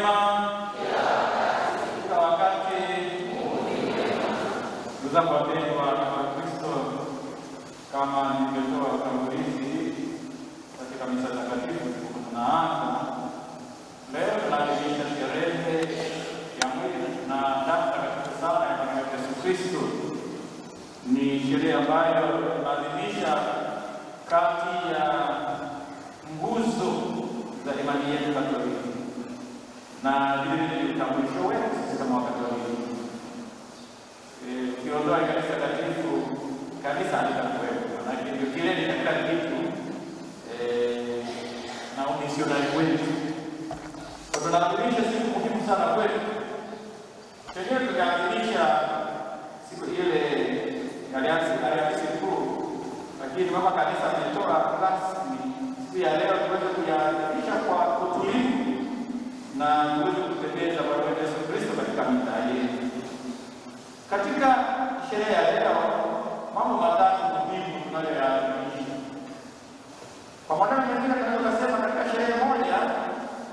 mwema katika wakati. Ndugu zangu wapendwa wa Kristo, kama nilivyotoa utangulizi katika misa takatifu tunaanza leo, tunaadhimisha sherehe ya mwili na damu takatifu sana ya Bwana wetu Yesu Kristo. Ni sherehe ambayo tunaadhimisha kati ya nguzo za imani yetu Katoliki na vile utambulisho wetu sisi kama Wakatoliki. Ukiondoa kanisa takatifu, kanisa halitakuwepo, na ndio kilele katika kitu na umisionari wetu. Kwa tunaadhimisha siku muhimu sana kwetu. Chenyewe tunaadhimisha siku ile Alhamisi Kuu, lakini mama kanisa ametoa rasmi siku ya leo tuweze kuadhimisha kwa utulivu na tuweze kutembeza Bwana wetu Yesu Kristo katika mitaa yetu. Katika sherehe ya leo, mambo matatu muhimu tunayoyaadhimisha. Kwa maana nyingine tunaweza kusema katika sherehe moja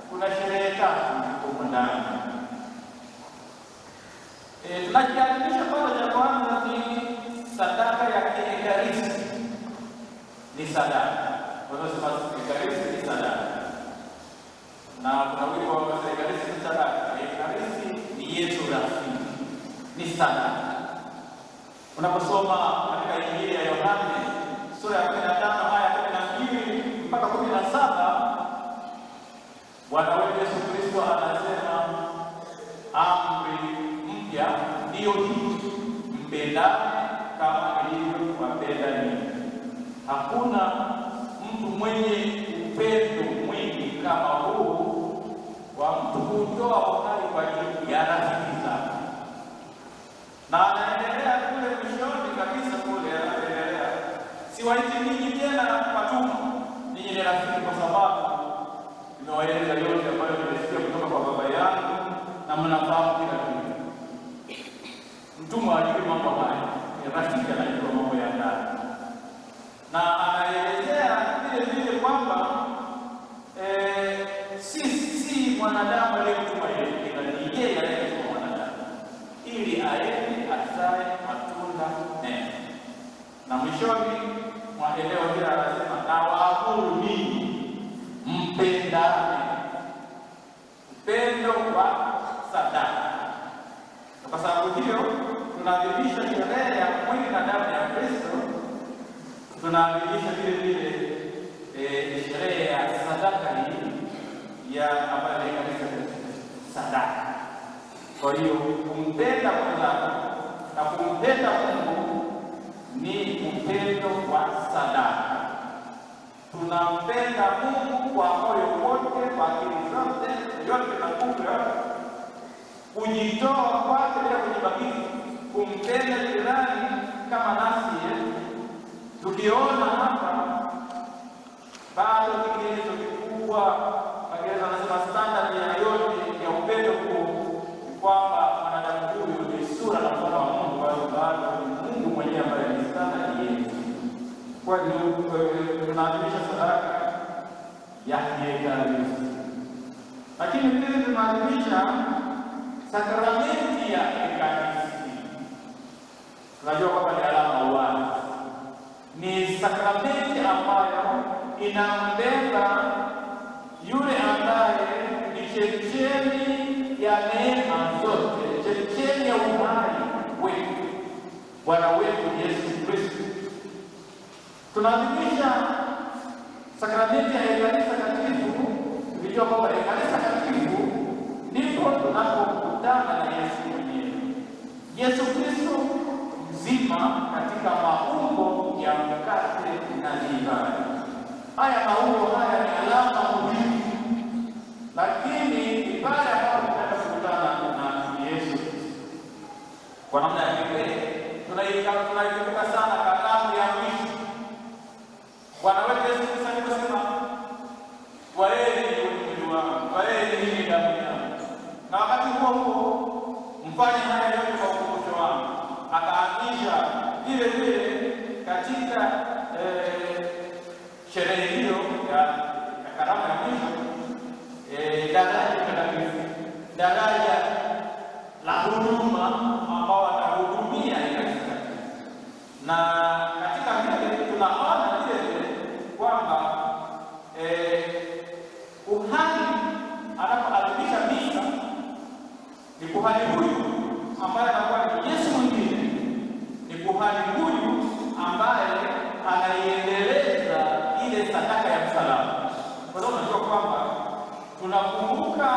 kuna sherehe tatu huko ndani. Tunakiadhimisha kwanza, cha kwanza ni sadaka ya Ekaristi. Ni sadaka. Wanasema Ekaristi ni sadaka. Na kuna wimbo wa Ekaristi ni sadaka. Ekaristi ni Yesu rafiki. Ni sadaka. Unaposoma katika Injili ya Yohane sura ya 15 aya 12 mpaka 17, Bwana wetu Yesu Kristo anasema amri mpya ndio hii: mpendane kama nilivyowapenda ninyi. Hakuna mtu mwenye upendo mwingi kama huu wa mtu kutoa uhai kwa ajili ya rafiki zake. Na anaendelea kule mwishoni kabisa kule, anaendelea, siwaiti ninyi tena watumwa, ninyi ni rafiki, kwa sababu nimewaeleza yote ambayo nimesikia kutoka kwa Baba yangu na mnafahamu kila kitu. Mtumwa hajui mambo haya, ni rafiki anajua mambo ya ndani. Na anaelezea vile vile kwamba si mwanadamu aliyemtuma yeye, ila ni yeye aliyemtuma mwanadamu ili aende azae matunda mema. Na mwishoni mwa eneo hili anasema, na waamuru ninyi mpendane. Upendo wa sadaka. Kwa sababu hiyo tunaadhimisha sherehe ya mwili na damu ya Kristo. Tunaadhimisha vile vile sherehe ya sadaka hii ya ambayo ni kanisa sadaka. Kwa hiyo kumpenda mwenzako na kumpenda Mungu ni upendo wa sadaka. Tunampenda Mungu kwa moyo wote, kwa akili zote, yote na nguvu yote, kujitoa kwake bila kujibakiza, kumpenda jirani kama nafsi yetu. Tukiona hapa bado kigezo kikubwa, Waingereza wanasema standard ya yote ya upendo huu ni kwamba mwanadamu huyu ni sura na mfano wa Mungu, bado ni Mungu mwenyewe ambaye ni standard yetu. Kwa hiyo tunaadhimisha sadaka ya Ekaristi, lakini pia tunaadhimisha sakramenti ya Ekaristi. Tunajua kwamba ni alama wazi, ni sakramenti ambayo inambeba yule ambaye ni chemchemi ya neema zote, chemchemi ya uhai wetu, Bwana wetu Yesu Kristo. Tunaadhimisha sakramenti ya Ekaristi Takatifu. Tulijua kwamba Ekaristi Takatifu ndipo tunapokutana na Yesu mwenyewe, Yesu Kristo mzima katika maumbo ya mkate na divai. Haya maumbo haya ni alama muhimu, lakini ibada ambayo tunakutana na Yesu kwa namna ya pekee tunaikumbuka sana karamu ya mwisho. Bwana wetu Yesu Kristo alisema, "Twaeni mwili wangu, twaeni hii damu yangu." Na wakati huo mfanye haya yote kwa ukumbusho wangu. Akaanzisha vile vile katika sherehe hiyo ya karamu ya mwisho daraja takatifu. daraja la huduma ambao watahudumia kanisa. Na katika hili tunaona vile kwamba kuhani anapoadhimisha misa, ni kuhani huyu ambaye anakuwa ni Yesu mwingine, ni kuhani huyu ambaye anaiendeleza ile sadaka ya msalaba. Kwa hiyo unajua kwamba tunakumbuka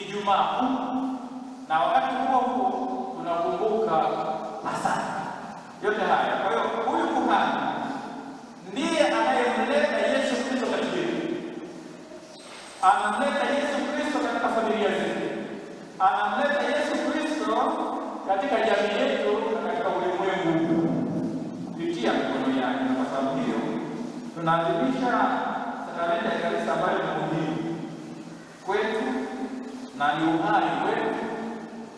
Ijumaa Kuu, na wakati huo tunakumbuka Pasaka. Yote haya, kwa hiyo huyu kuhani ndiye anayemleta Yesu Kristo katika anamleta Yesu Kristo katika familia zetu, anamleta Yesu Kristo katika jamii yetu na katika ulimwengu kupitia mikono yake. Kwa sababu hiyo tunaadhimisha sakramenti ya Ekaristi ambayo ni muhimu kwetu na ni uhai wetu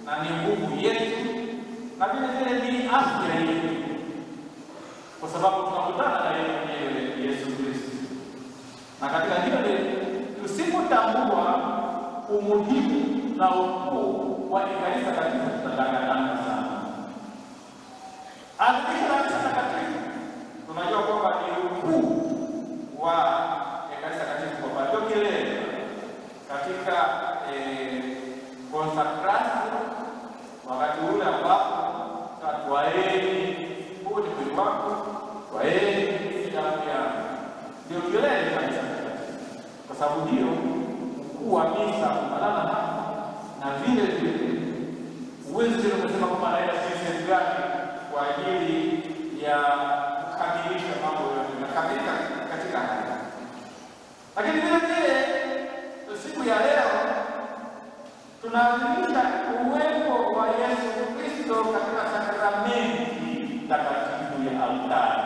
na ni nguvu yetu na vile vile ni afya yetu, kwa sababu tunakutana na yeye mwenyewe Yesu Kristo. Na katika hilo tusipotambua umuhimu na ukuu wa Ekaristi Takatifu tutadanganyana sana. Adhimisho la Ekaristi Takatifu tunajua kwamba ni ukuu wa Ekaristi Takatifu kwa ndio kilele katika konsakrasio, wakati ule ambapo twaeni huu ni mwili wako, twaeni damu yangu, ndio kilele kabisa. Kwa sababu hiyo ukuu wa misa kufanana na vile vile uwezi kusema kwamba naenda sisi gani kwa ajili ya kukamilisha mambo yote nakamilika katika hali. Lakini vile vile siku ya leo tunaadhimisha uwepo wa Yesu Kristo katika sakramenti takatifu ya altari.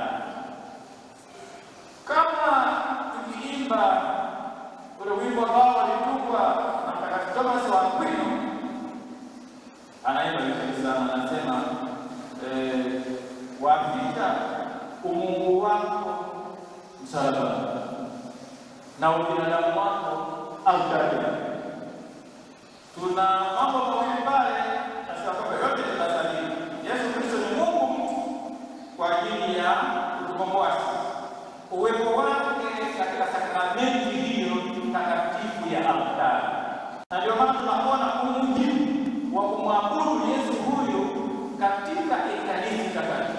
Kama tukiimba ule wimbo ambao ulitungwa na Mtakatifu Thomas wa Aquino, anaimba vizuri sana, anasema wapita umungu wako msalaba na ubinadamu wako altari. Tuna mambo mawili pale, nasema kwamba yote tunasali. Yesu Kristo ni Mungu mtu kwa ajili ya kutukomboa. Uwepo wake katika sakramenti hiyo takatifu ya altari. Na ndio maana tunaona umuhimu wa kumwabudu Yesu huyo katika Ekaristi Takatifu.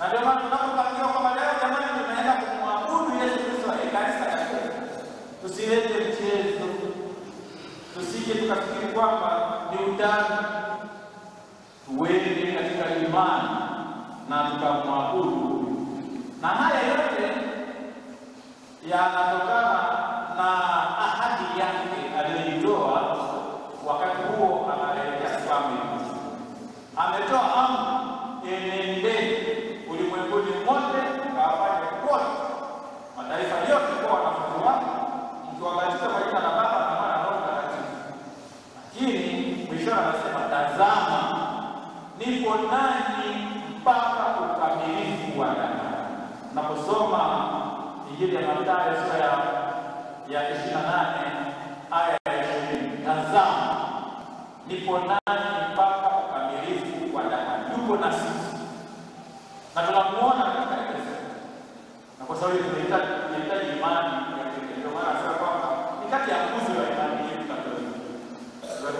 Na ndio maana tunapotangaza kwamba leo jamani tunaenda kumwabudu Yesu Kristo wa Ekaristi Takatifu, tusilete mchezo, tusije tukafikiri kwamba ni utani. Tuende katika imani na tukamwabudu. Na haya yote yanatokana na ahadi yake aliyoitoa wakati huo anaelekea kwamba ametoa amri, enendeni ulimwenguni mote mkawafanye wote mataifa yote kuwa wanafunzi wangu, mkiwabatiza kwa jina la Baba na Mwana na Roho Mtakatifu. Lakini mwisho anasema, tazama nipo nanyi mpaka ukamilifu wa dahari. Naposoma Injili ya Mathayo sura ya 28 aya ya 20, tazama nipo nanyi mpaka ukamilifu wa dahari. Yuko na sisi na tunamuona katika Yesu. Na kwa sababu tunahitaji imani ya Kristo, ndio maana anasema kwamba ni kati ya nguzo ya imani yetu Katoliki.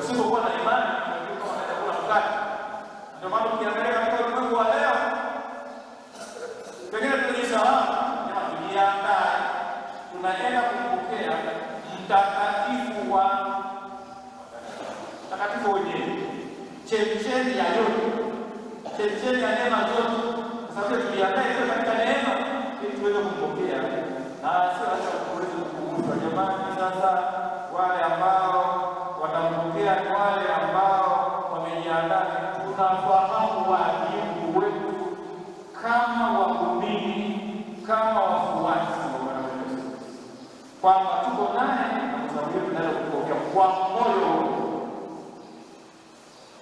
Usipokuwa na imani unajua unaweza kula mkate. Ndio maana ukiangalia katika ulimwengu wa leo pengine tunajisahau, tunajiandaa, tunaenda kumpokea mtakatifu wa mtakatifu wenyewe, chemchemi ya yote, chemchemi ya neema zote. Kwa sababu tuliandaa hizo katika neema ili tuweze kumpokea, na sio hata kuweza kukumbushwa. Jamani, sasa wale ambao watampokea ni wale ambao wamejiandaa. Tunafahamu wajibu wetu kama waumini, kama wafuasi wa Bwana wetu, kwamba tuko naye na kwa sababu hiyo tunaweza kupokea kwa moyo.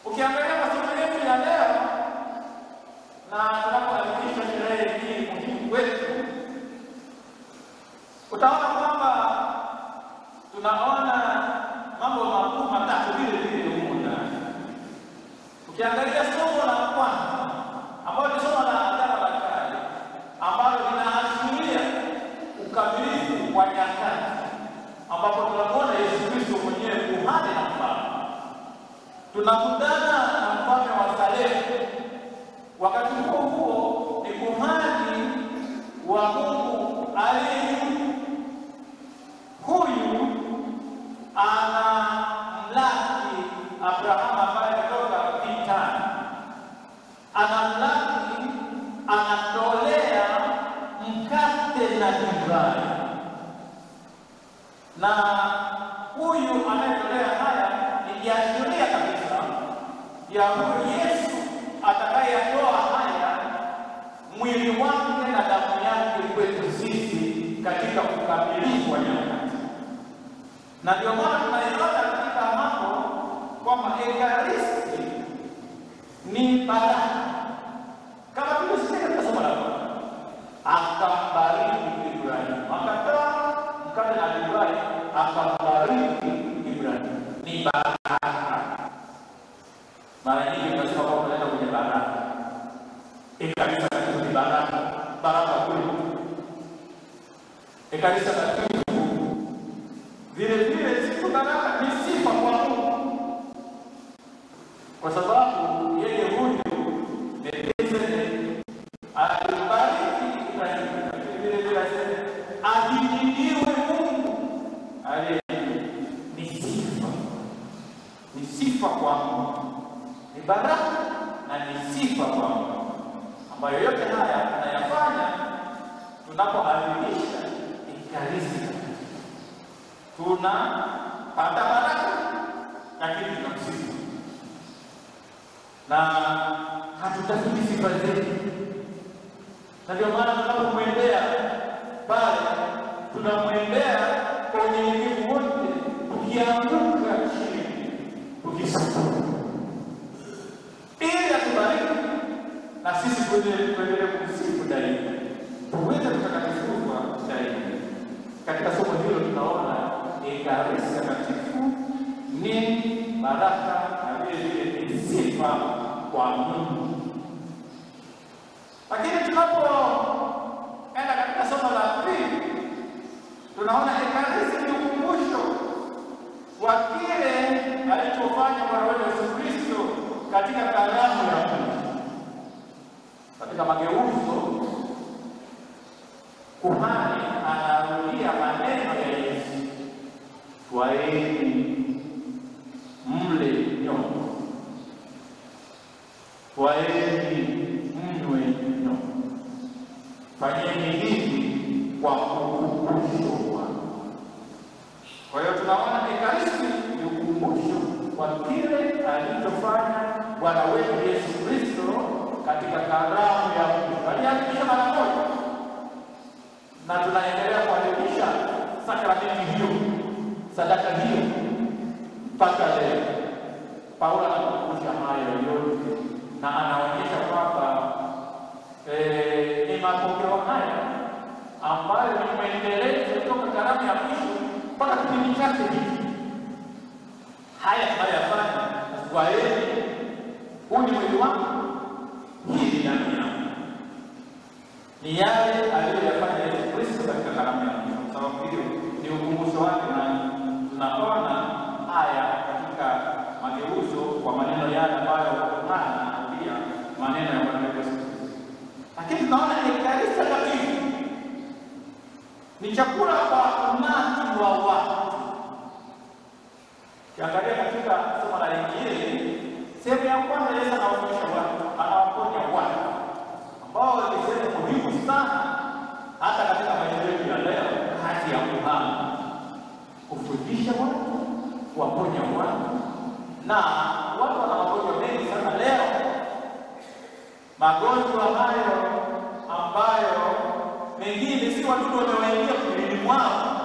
Ukiangalia masomo yetu ya leo na tunapoadhimisha sherehe hii muhimu kwetu, utaona kwamba tunaona mambo makuu tunakutana na mfalme wa Salemu. Wakati huo huo ni kuhani wa Mungu aliye huyu anamlaki Abrahamu ambaye kutoka vitani, anamlaki, anatolea mkate na divai, na huyu anayetolea haya ni kiashiria kabisa ya huyu Yesu atakayetoa haya mwili wake na damu yake kwetu sisi katika ukamilifu wa nyakati. Na ndio maana tunaiona katika mambo kwamba Ekaristi ni baraka, kama tulivyosikia katika somo la kwanza. Akambariki Ibrahimu, akatoa mkate na divai, akambariki Ibrahimu. Ni baraka. Mara nyingi tunasema kwamba tunaenda kwenye baraka. Ekaristi takatifu ni baraka, baraka kwetu. Ekaristi takatifu vile vile siku baraka ni sifa kwa Mungu, kwa sababu yeye huyu alibariki Ibrahimu, vile vile ahimidiwe Mungu aliye ni sifa kwa Mungu, ni baraka na ni sifa kwa Mungu, ambayo yote haya tunayafanya tunapoadhimisha Ekaristi. Tunapata baraka lakini tunamsifu, na hatutafuti sifa zetu. Na ndio maana tunapomwendea pale, tunamwendea kwa unyenyekevu wote, tukianguka chini, tukisifu, ili atubariki na sisi tuendelee kumsifu daima, tuweze kutakatifuka daima. Katika somo hilo tunaona Ekaristi takatifu ni baraka na vile vile ni sifa kwa Mungu. Lakini tunapoenda katika somo la pili, tunaona Ekaristi ni ukumbusho wa kile alichofanya Bwana wetu Yesu Kristo katika karamu ya Mungu. Katika mageuzo, kuhani anarudia maneno ya Yesu, twaeni mle nyote, twaeni mnywe nyote, fanyeni hivi kwa ukumbusho wangu. Kwa hiyo tunaona Ekaristi ni ukumbusho wa kile alichofanya Bwana wetu Yesu Kristo katika karamu ya Mungu. Aliadhimisha mara moja, na tunaendelea kuadhimisha sakramenti hiyo, sadaka hiyo mpaka leo. Paulo anakumbusha hayo yote na anaonyesha kwamba ni mapokeo haya ambayo ni maendeleo kutoka karamu ya mwisho mpaka kipindi chake hiki. Haya tunayofanya kwa yeye, huu ni mwili wangu, hii ni damu yangu, ni yale aliyoyafanya Yesu Kristo katika karamu ya mwisho. Kwa sababu hiyo ni ukumbusho wake, na tunaona haya katika mageuzo kwa maneno yale ambayo hana pia maneno ya Bwana wetu Yesu Kristo. Lakini tunaona Ekaristi takatifu ni chakula kwa umati wa watu. Kiangalia katika somo la Injili, sehemu ya kwanza Yesu anawafundisha watu, anawaponya watu, ambao ni sehemu muhimu sana hata katika maisha yetu ya leo, kati ya kuhani, kufundisha watu, kuwaponya watu. Na watu wana magonjwa mengi sana leo, magonjwa hayo ambayo mengine si wadudu wamewaingia mwilini mwao,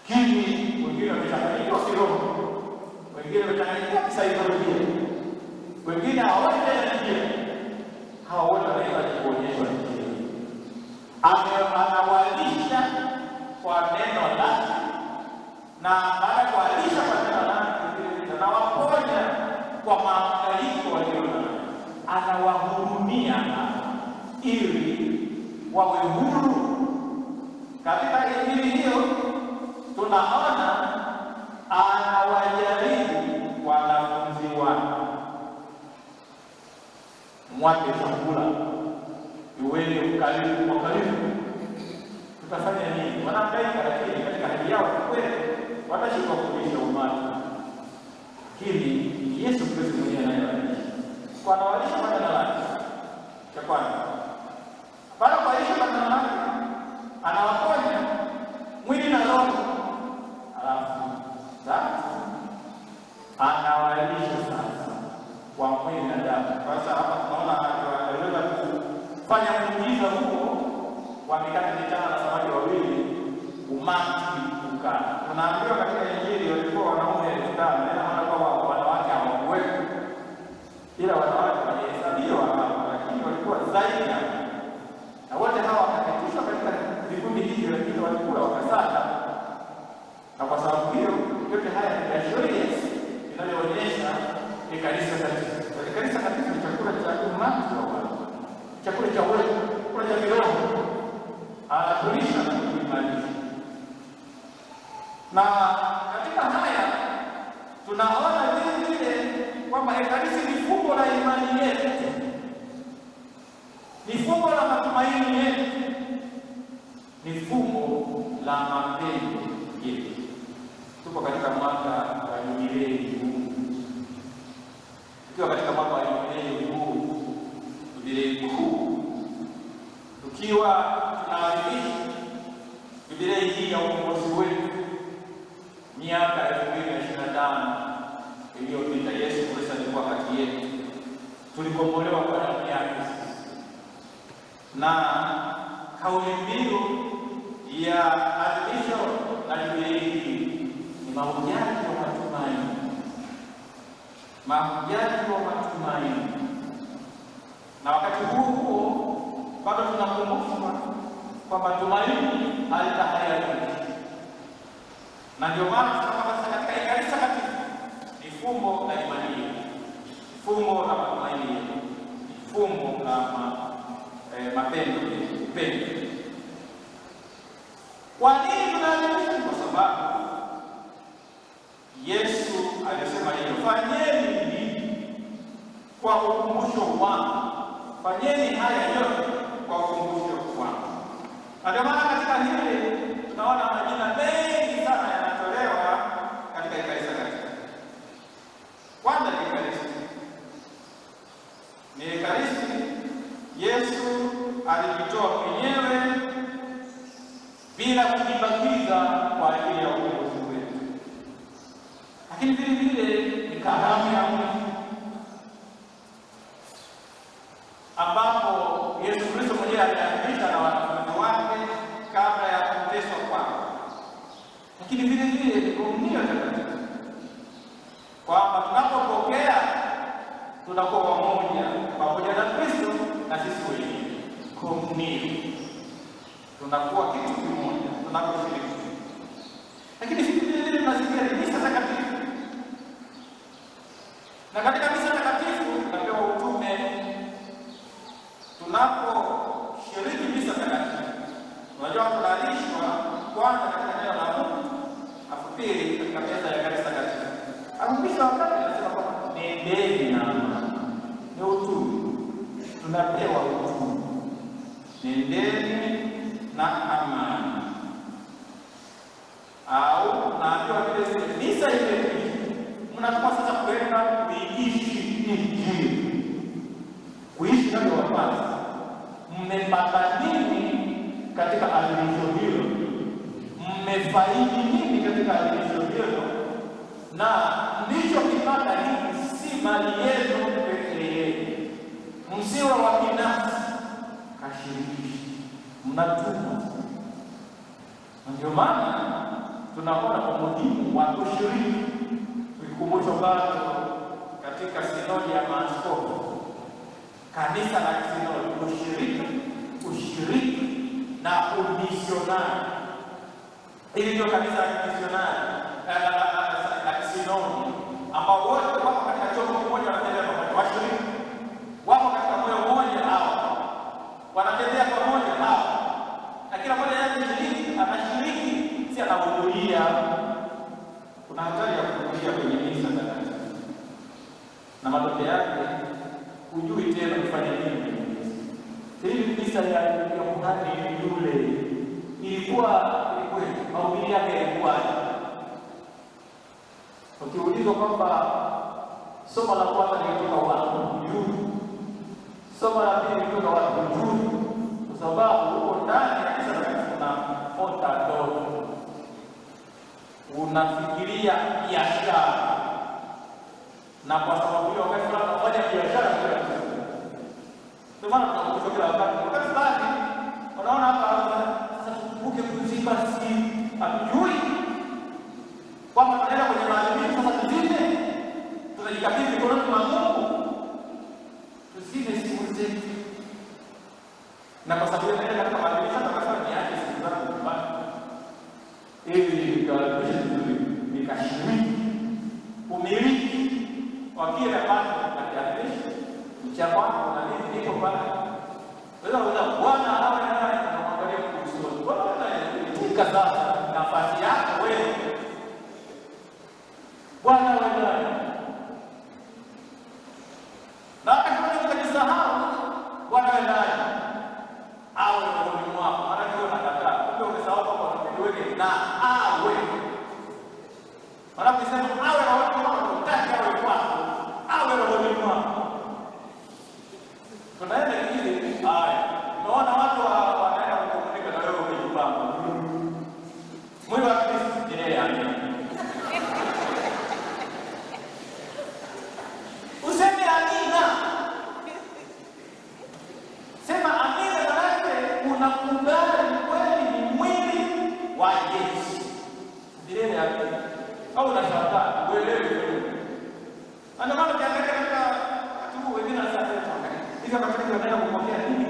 lakini wengine wamechanganyikiwa kiroho, wengine wamechanganyikiwa kisaikolojia, wengine hawaoni tena njia. Hawa wote wanaweza kuonyeshwa njia. Anawalisha kwa neno lake, na baada ya kuwalisha kwa neno lake anawaponya kwa mahangaiko walionayo, anawahurumia ili wawe huru. Katika Injili hiyo tunaona anawajaribu kwa mwape chakula, uende ukaribu kwa karibu, tutafanya nini? Wanahangaika, lakini katika hali yao kweli watashindwa kuisha umati. Hili Yesu Kristo mwenyewe anayewalisha. Kwa anawalisha badala lake. Cha kwanza, baada ya kuwalisha badala lake, anawaponya mwili na roho. Alafu anawalisha sasa kwa mwili na damu. Sasa hapa tunaona aliweza kufanya muujiza huo wa mikate mitano na samaki wawili, umati ukana. Tunaambiwa katika Injili walikuwa wanaume 5,000, na maana kwamba wanawake hawakuwepo, ila wanawake walihesabiwa hapa, lakini walikuwa zaidi ya, na wote hawa wakaketishwa katika vikundi hivyo, lakini walikula wakasaka. Na kwa sababu hiyo yote haya ni sheria inayoonyesha Ekaristi Takatifu. Ekaristi Takatifu ni chakula cha umati wa watu, chakula cha wewe, chakula cha kiroho, anatulisha na kuimarisha. Na katika haya tunaona vile vile kwamba Ekaristi ni fumbo la imani yetu, ni fumbo la matumaini yetu, ni fumbo la mapendo yetu. Tuko katika mwaka wa Jubilei huu. Tukiwa katika mwaka wa Jubilei huu, Jubilei kuu, tukiwa tunaadhimisha Jubilei hii ya ukombozi wetu, miaka 2025 iliyopita, Yesu Kristo alikuwa kati yetu, tulikombolewa kwa damu yake. Na kauli mbiu ya adhimisho la Jubilei hii ni mahujaji wa matumaini, mahujaji wa matumaini. Na wakati huo bado tunakumbushwa kwamba tumaini halitahayariki. Na ndio maana tunapata katika Ekaristi Takatifu ni fumbo la imani yetu, fumbo la matumaini yetu, fumbo la mapendo yetu. Kwa nini tunaadhimisha? Kwa sababu Yesu alisema hivyo, fanyeni hivi kwa ukumbusho wangu. Fanyeni haya yote kwa ukumbusho wangu. Na ndio maana katika hili tunaona majina mengi sana yanatolewa katika Ekaristi Takatifu. Kwanza ni Ekaristi. Ni Ekaristi Yesu alijitoa mwenyewe bila kujibakiza kwa ajili ya ukombozi wetu. Lakini vile vile ni karamu ya Mungu, ambapo Yesu Kristo mwenyewe aliadhimisha na wanafunzi wake kabla ya kuteswa kwake. Lakini vile vile ni komunio takatifu, kwamba tunapopokea tunakuwa wamoja pamoja na Kristo na sisi wenyewe. Komunio, tunakuwa kitu kimoja tunaposhiriki. Lakini sisi vile vile tunasikia misa takatifu, na katika misa takatifu tunapewa utume. Tunaposhiriki misa takatifu, unajua tunalishwa kwanza katika neno la Mungu, afu pili katika meza ya Ekaristi Takatifu. Mwisho wakati anasema kwamba nendeni na amani. Ni utume, tunapewa utume, nendeni na amani. Au naambiwa vile vile misa ile mnakuwa sasa kwenda kuiishi Injili, kuishi ndio wapasa. Mmepata nini katika adhimisho hilo? Mmefaidi nini katika adhimisho hilo? Na ndicho kipata hiki si mali yenu pekee, msiwa wa binafsi, kashirikishi, mnatuma. Ndio maana tunaona umuhimu wa kushiriki. Tulikumbusha bado katika sinodi ya maaskofu, kanisa la sinodi, ushiriki na umisionari. Hili ndio kanisa la misionari la sinodi, ambao wote wako katika chombo kimoja, wanatembea pamoja. Washiriki wako katika moyo mmoja, hao wanatembea pamoja hao, na kila mmoja anashiriki, si anahudhuria. Kuna hatari ya kuhudhuria kwenye misa takatifu, na matokeo yake hujui tena kufanya nini. Hili kanisa ya kuhani yule ilikuwa mahubiri yake yalikuwaje? Ukiulizwa kwamba somo la kwanza lilitoka wapi, hujui. Somo la pili lilitoka wapi, hujui. Kwa sababu huko ndani ya kanisa kuna ota ndogo. Unafikiria biashara. Na kwa sababu hiyo wakati unafanya biashara kwa ndio maana tunakuja kila wakati fulani unaona hapa sasa tukumbuke kuziba si hatujui kwamba tunaenda kwenye maadhimisho sasa tuzime tunajikabidhi mikononi mwa Mungu tuzime simu zetu na kwa sababu tunaenda katika maadhimisho tunasema ni yake siku zangu nyumbani ili tukaadhimishe vizuri nikashiriki umiliki wa kile ambacho tunakiadhimisha mchapano na mimi niko pale. Bwana awe naye anamwangalia kusudi. Bwana anayetika sasa nafasi yako wewe. Bwana awe naye. Na kama ukajisahau Bwana awe naye. Awe rohoni mwako. Maana wewe unakataa. Wewe umesahau kwamba unapenda na awe. Maana ukisema awe rohoni mwako, unataka awe kwako. Awe rohoni mwako. Tunaenda hivi haya. Unaona watu wanaenda kukomunika na wewe umejipanga. Mwili wa Kristo ndiye amina. Useme amina. Sema amina maana unakubali kweli ni mwili wa Yesu. Ndiye amina. Au unashangaa uelewe. Ana maana kiangalia katika watu wengine wanasema kila wakati wanaenda kupokea nini?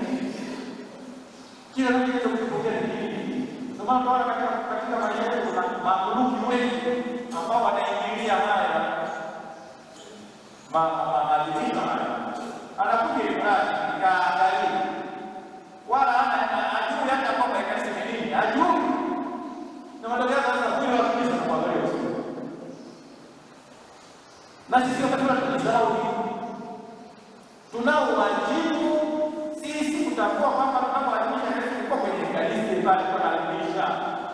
Kila mtu anataka kupokea nini? Ndio maana tunaona katika maisha yetu kuna mamluki wengi ambao wanaingilia haya maadhimisho haya. Anakuja Ibrahim nikaangalia. Wala hajui hata kwamba kanisa ni nini. Hajui. Na matokeo sasa mwili wa Kristo kuangalia usiku. Na sisi wakati tunasahau tunao wajibu sisi kutambua kwamba tunapoadhimisha Yesu tulikuwa kwenye kanisa pale tunaadhimisha,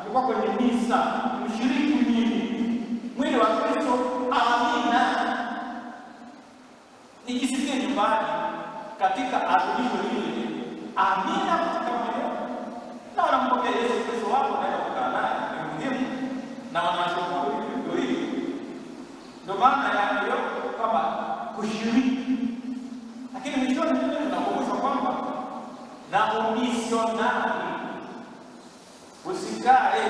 tulikuwa kwenye misa, mshiriki nini? Mwili wa Kristo, amina. Nikisikia nyumbani katika adhimisho hili, amina katika moyo. Na wanampokea Yesu Kristo wako na kukaa naye ni muhimu na wanashukuru hili. Ndio maana ya hiyo kwamba kushiriki. Lakini mwishoni tunakumbushwa kwamba na umisionari usikae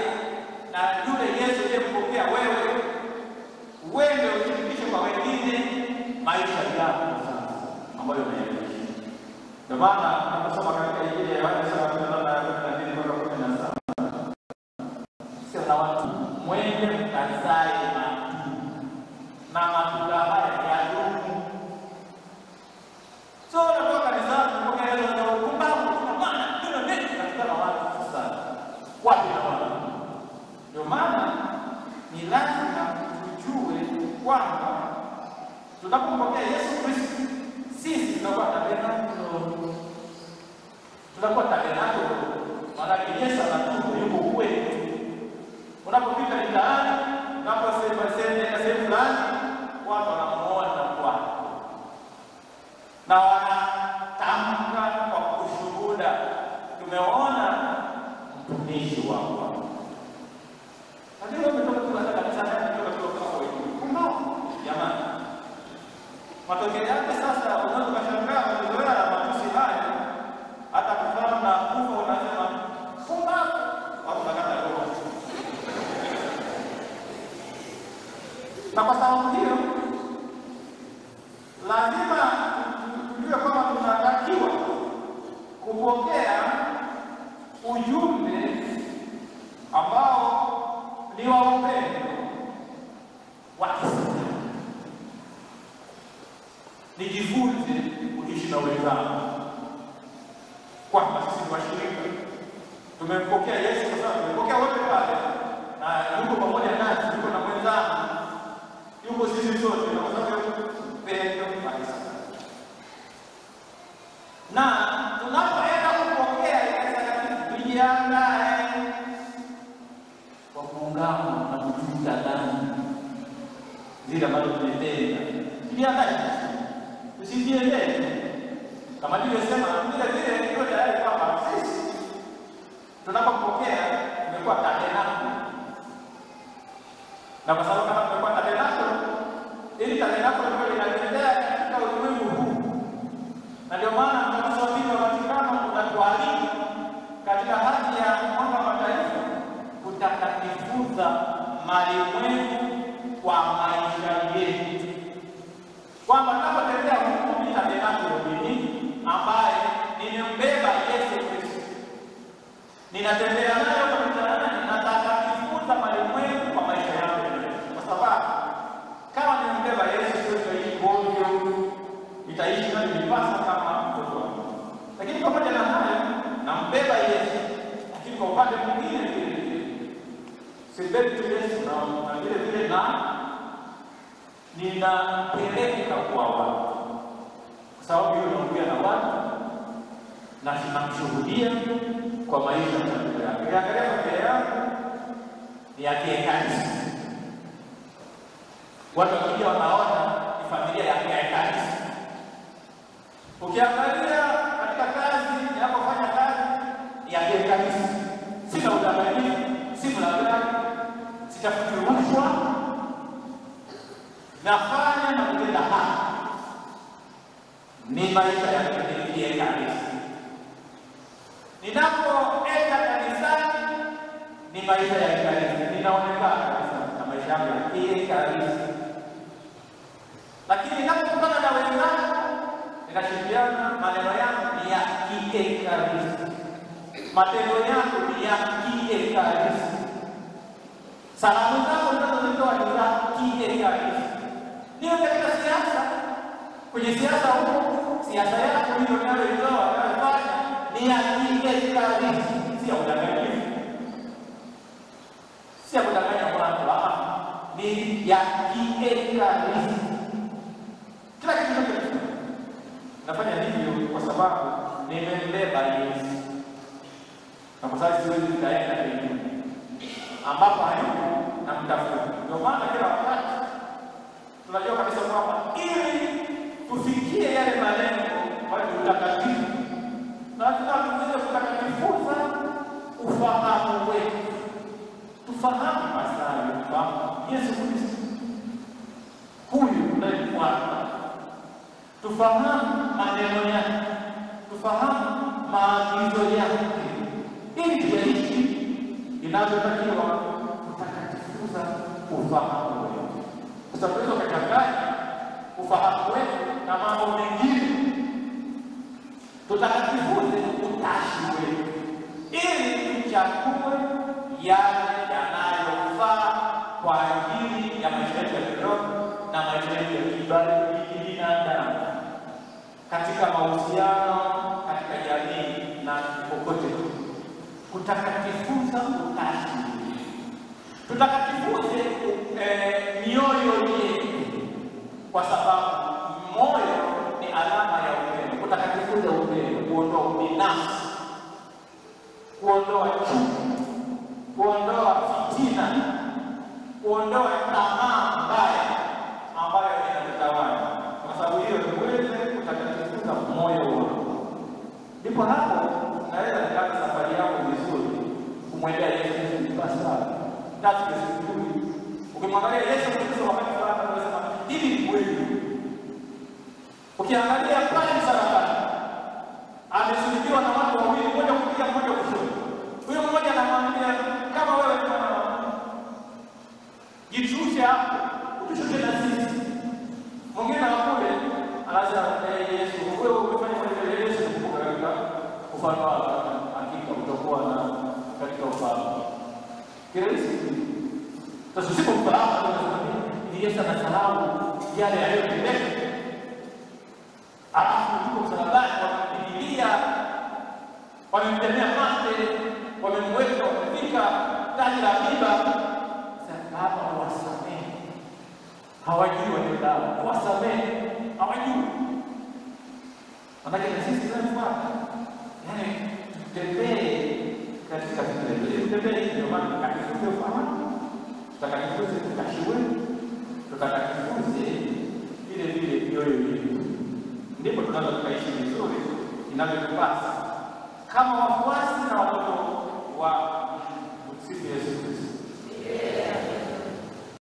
na yule Yesu aliyempokea wewe, uende ushirikishe kwa wengine maisha yako sasa ambayo unayaishi. Ndio maana tunaposoma katika Injili ya Yohana 7:12-17 sio na watu mwende mkazae na matunda haya yadumu. So natoka kanisani kupokea Yesu na ukumbavu kwa maana ndio ndio katika watu sana. Wapi na wapi? Ndio maana ni lazima tujue kwamba tunapompokea Yesu Kristo sisi tunakuwa tabernakulo. Tunakuwa tabernakulo. Maana Yesu anatupa yuko kwetu. Unapopita mitaani, unaposema sehemu fulani, watu wanamuona kwako. Na wanatamka kwa kushuhuda, tumeona mtumishi wako. Lakini umetoka kutoka kanisani kutoka kwa wewe. Jamani. Matokeo yake sasa unaweza kushangaa umezoea matusi haya hata kufahamu na kufa unasema funga au unakata roho. Na kwa sababu hiyo lazima tujue kwamba tunatakiwa kupokea ujumbe ambao ni wa upendo wa Kristo. Nijifunze kuishi na wenzangu kwamba sisi washirika tumempokea Yesu kwa sababu tumempokea wote pale na yuko pamoja nasi, yuko na mwenzangu, yuko sisi sote na kwa sababu upendo kanisa. zile ambazo tumetenda. Tujiandae, tusijiendee kama nilivyosema, vile ndio tayari kwamba sisi tunapopokea tumekuwa tabernakulo, na kwa sababu kama tumekuwa tabernakulo, ili tabernakulo ndio inatembea katika ulimwengu huu, na ndio maana mtaguso wa pili wa Vatikano unatualika katika haki ya mwanga wa mataifa kutakatifuza malimwengu kwa maisha yetu, kwamba tunapotembea huku ni tabernakulo ambaye nimembeba Yesu Kristo, ninatembea nayo kwa mtaani, natakatifuza malimwengu kwa maisha yangu, kwa sababu kama nimembeba Yesu Kristo hii ovyo, nitaishi na nipasa kama mtoto wangu. Lakini pamoja na hayo nambeba Yesu, lakini kwa upande mwingine vile sibebi tu Yesu na vile vile na ninapeleka kwa watu, kwa sababu hiyo naongea na watu na tunamshuhudia kwa maisha yake. Ukiangalia familia yangu ni ya Kiekaristi, watu wakija wanaona ni familia ya Kiekaristi. Ukiangalia katika kazi ninapofanya kazi ya Kiekaristi, sina udanganyifu, si mlaghai, sitafuti rushwa, nafanya na kutenda haki. Ni maisha ya Kiekaristi. Ninapoenda kanisani ni maisha ya Kiekaristi, ninaonekana kabisa na maisha yangu ya Kiekaristi. Lakini ninapokutana na wenzangu, ninashirikiana, maneno yangu ni ya Kiekaristi, matendo yangu ni ya Kiekaristi, salamu zangu ninazozitoa ni za Kiekaristi. Niyo katika siasa, kwenye siasa huko, siasa yako hiyo unayoitoa unayofanya ni ya Kiekaristi, si ya udanganyifu, si ya kudanganya watu, ni ya Kiekaristi. Kila kitu nafanya hivyo kwa sababu nimembeba Yesu, na kwa sababu siwezi kuenda pengine ambapo hayupo na mtafuta. Ndio maana kila wakati tunajua kabisa kwamba ili tufikie yale malengo ya utakatifu, lazima tuweze kutakatifuza ufahamu wetu. Tufahamu masali kwamba Yesu Kristo huyu tunayemfuata, tufahamu maneno yake, tufahamu maagizo yake, ili tuishi inavyotakiwa kutakatifuza ufahamu wetu. Kwa sababu hizo kachanganya ufahamu wetu na mambo mengine, tutakatifuze utashi wetu ili tuchague yale yanayofaa kwa ajili ya maisha yetu ya kiroho na maisha yetu ya kibinadamu, katika mahusiano, katika jamii na popote. Kutakatifuza utashi, tutakatifuze mioyo yetu, kwa sababu moyo ni alama ya upendo. Kutakatifuza upendo, kuondoa ubinafsi, kuondoa chuki, kuondoa fitina, kuondoa tamaa mbaya ambayo inatutawala. Kwa sababu hiyo tuweze kutakatifuza moyo wako, ndipo hapo naweza kuanza safari yako vizuri kumwendea Yesu Kristo basi. That's the story. Ukimwangalia Yesu Kristo wakati fulani anasema hivi ni kweli. Ukiangalia pale msalabani amesulubiwa na watu wawili, mmoja kulia mmoja kushoto. Huyo mmoja anamwambia kama wewe ni mwana wa Mungu, jishushe hapo, utushushe na sisi. Mwingine akule anasema Yesu, wewe umefanya kwa Yesu kukubalika ufalme wako, hakika utakuwa na katika ufalme. Kirahisi. Sasa usipomfahamu ni Yesu anasahau yale aliyotendeka. Alafu yuko msalabani, wamempigilia, wamemtemea mate, wamemweka, wamefika taji la miiba. Sasa hapa wasamehe, hawajui wanendao, wasamehe, hawajui. Manake na sisi tunafanya, yaani tutembee katika vitendo. Tutembee ndio maana tutakatifuze ufahamu, tutakatifuze utashi wetu, tutakajifunze vile vile mioyo yetu, ndipo tunaweza tukaishi vizuri inavyotupasa kama wafuasi na watoto wa Yesu